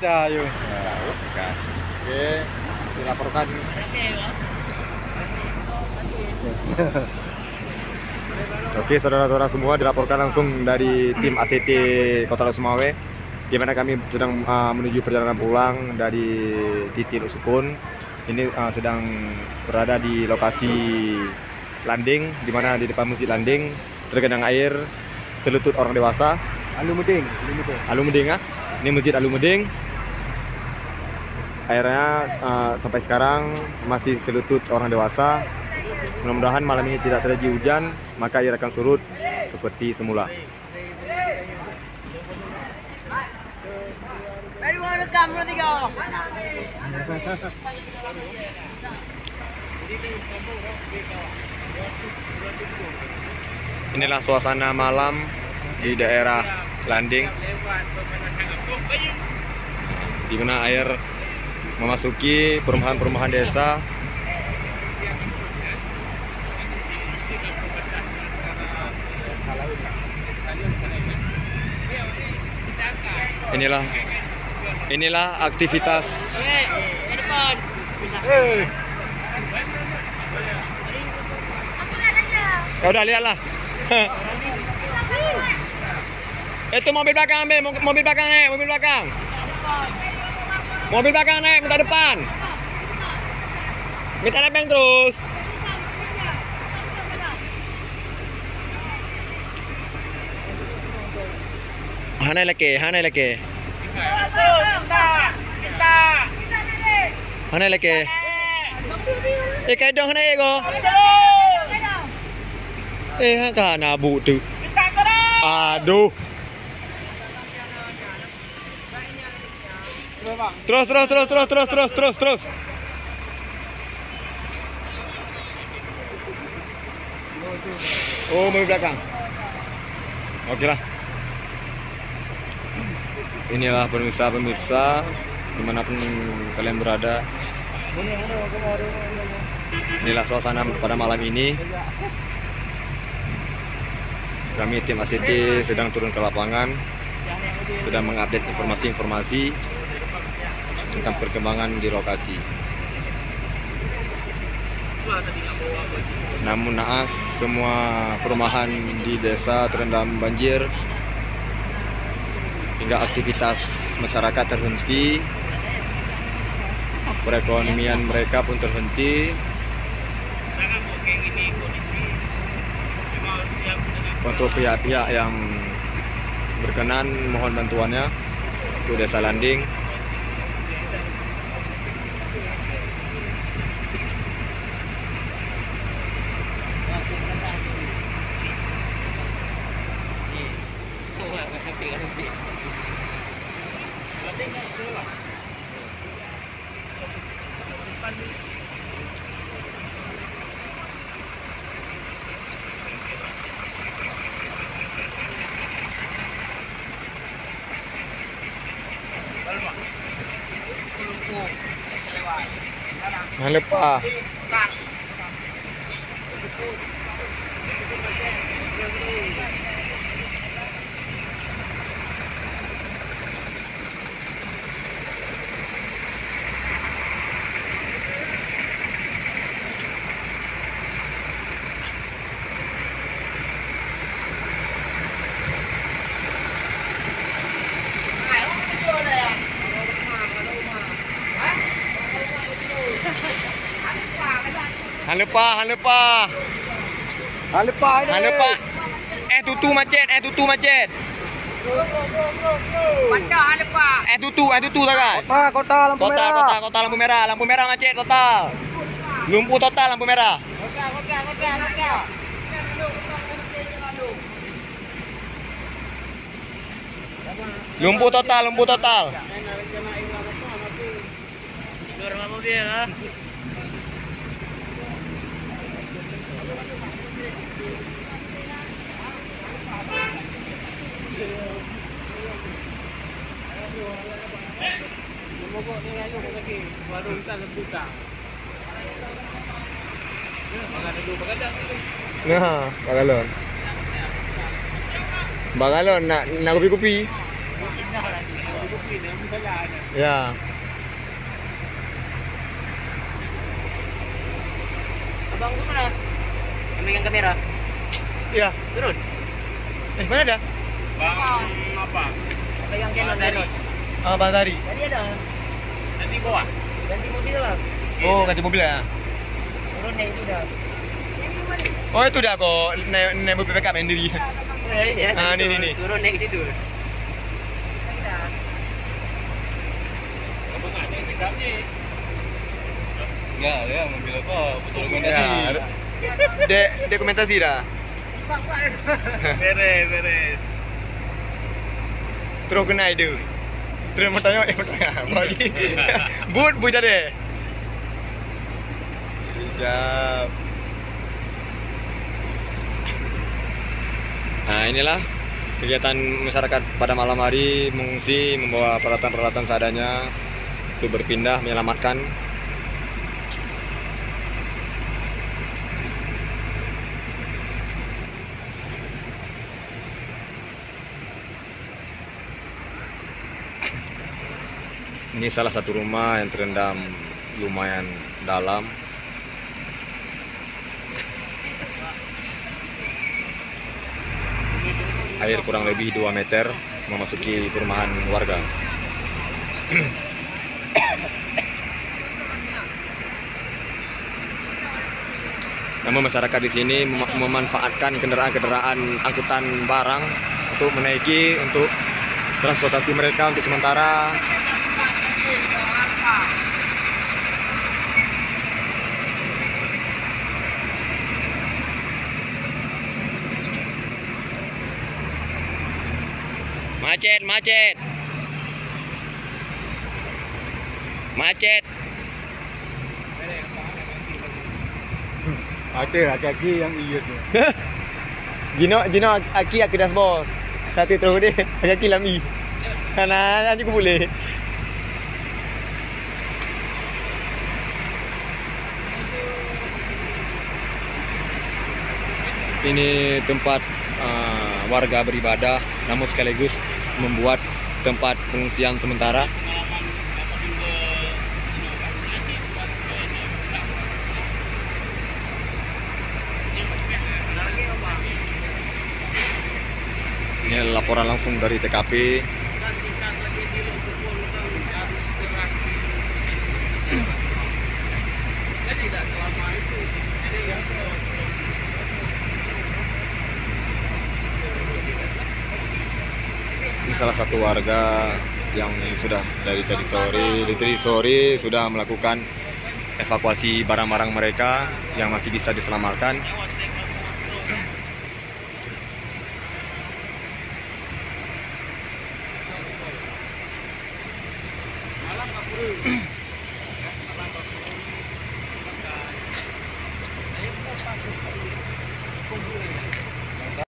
Cahayu. Bukan. Oke, dilaporkan. Oke, saudara-saudara semua, dilaporkan langsung dari tim ACT Kota Losmawe, di mana kami sedang menuju perjalanan pulang dari titik Sukun. Ini sedang berada di lokasi landing, di mana di depan masjid landing tergenang air selutut orang dewasa. Alumuding. Alumuding, ini masjid Alumuding. Airnya sampai sekarang masih selutut orang dewasa. Mudah-mudahan malam ini tidak terjadi hujan, maka air akan surut seperti semula. Inilah suasana malam di daerah landing, di mana air memasuki perumahan-perumahan desa. Inilah aktivitas. Ya udah, lihatlah. Itu mobil belakang, ambil mobil belakang, mobil belakang. Mobil belakang naik, minta depan. Minta nebeng terus. Hanai leke. Hanai leke. Kayak dong hanai go. Kan nabu tu. Aduh. Terus. Oh, mobil belakang. Oke lah. Inilah pemirsa dimanapun kalian berada. Inilah suasana pada malam ini. Kami tim ACT sedang turun ke lapangan, sedang mengupdate informasi-informasi tentang perkembangan di lokasi. Namun naas, semua perumahan di desa terendam banjir, hingga aktivitas masyarakat terhenti, perekonomian mereka pun terhenti. Untuk pihak-pihak yang berkenan, mohon bantuannya untuk desa landing. Jangan lupa. Jangan lupa. Tutu macet. Tutu tak kan? Kota lampu merah. Lampu merah macet total. Lumpuh total lampu merah. Lumpuh total. Nah, Bangalon nak kopi-kopi. Ya. Abang tu mana? Yang megang kamera. Ya. Turun. Mana ada? Bang apa? Pegang Canon. Bang Tari. Tadi ada. Nanti bawa. Ganti mobil lah. Oh, ganti mobil ya. Turun naik itu dah. Oh, itu dah kok naik mobil PKP sendiri. Ni. Turun naik ke situ. Enggak, ya mobil apa? Dokumentasi. Ya. Dokumentasi dah. Beres. Terus kena itu. Terus mau tanya. Bagi. But jadi. Siap. Nah, inilah kegiatan masyarakat pada malam hari mengungsi membawa peralatan-peralatan seadanya untuk berpindah menyelamatkan. Ini salah satu rumah yang terendam lumayan dalam. Air kurang lebih 2 meter memasuki perumahan warga. Namun masyarakat di sini memanfaatkan kendaraan-kendaraan angkutan barang untuk menaiki untuk transportasi mereka untuk sementara. Macet. Ada aki-aki yang iut tu. Jino aki dashboard. Satu terus dia aki lami. Karena juga boleh. Ini tempat warga beribadah, namun sekaligus membuat tempat pengungsian sementara. Ini laporan langsung dari TKP. Ini salah satu warga yang sudah dari tadi sore sudah melakukan evakuasi barang-barang mereka yang masih bisa diselamatkan. Malam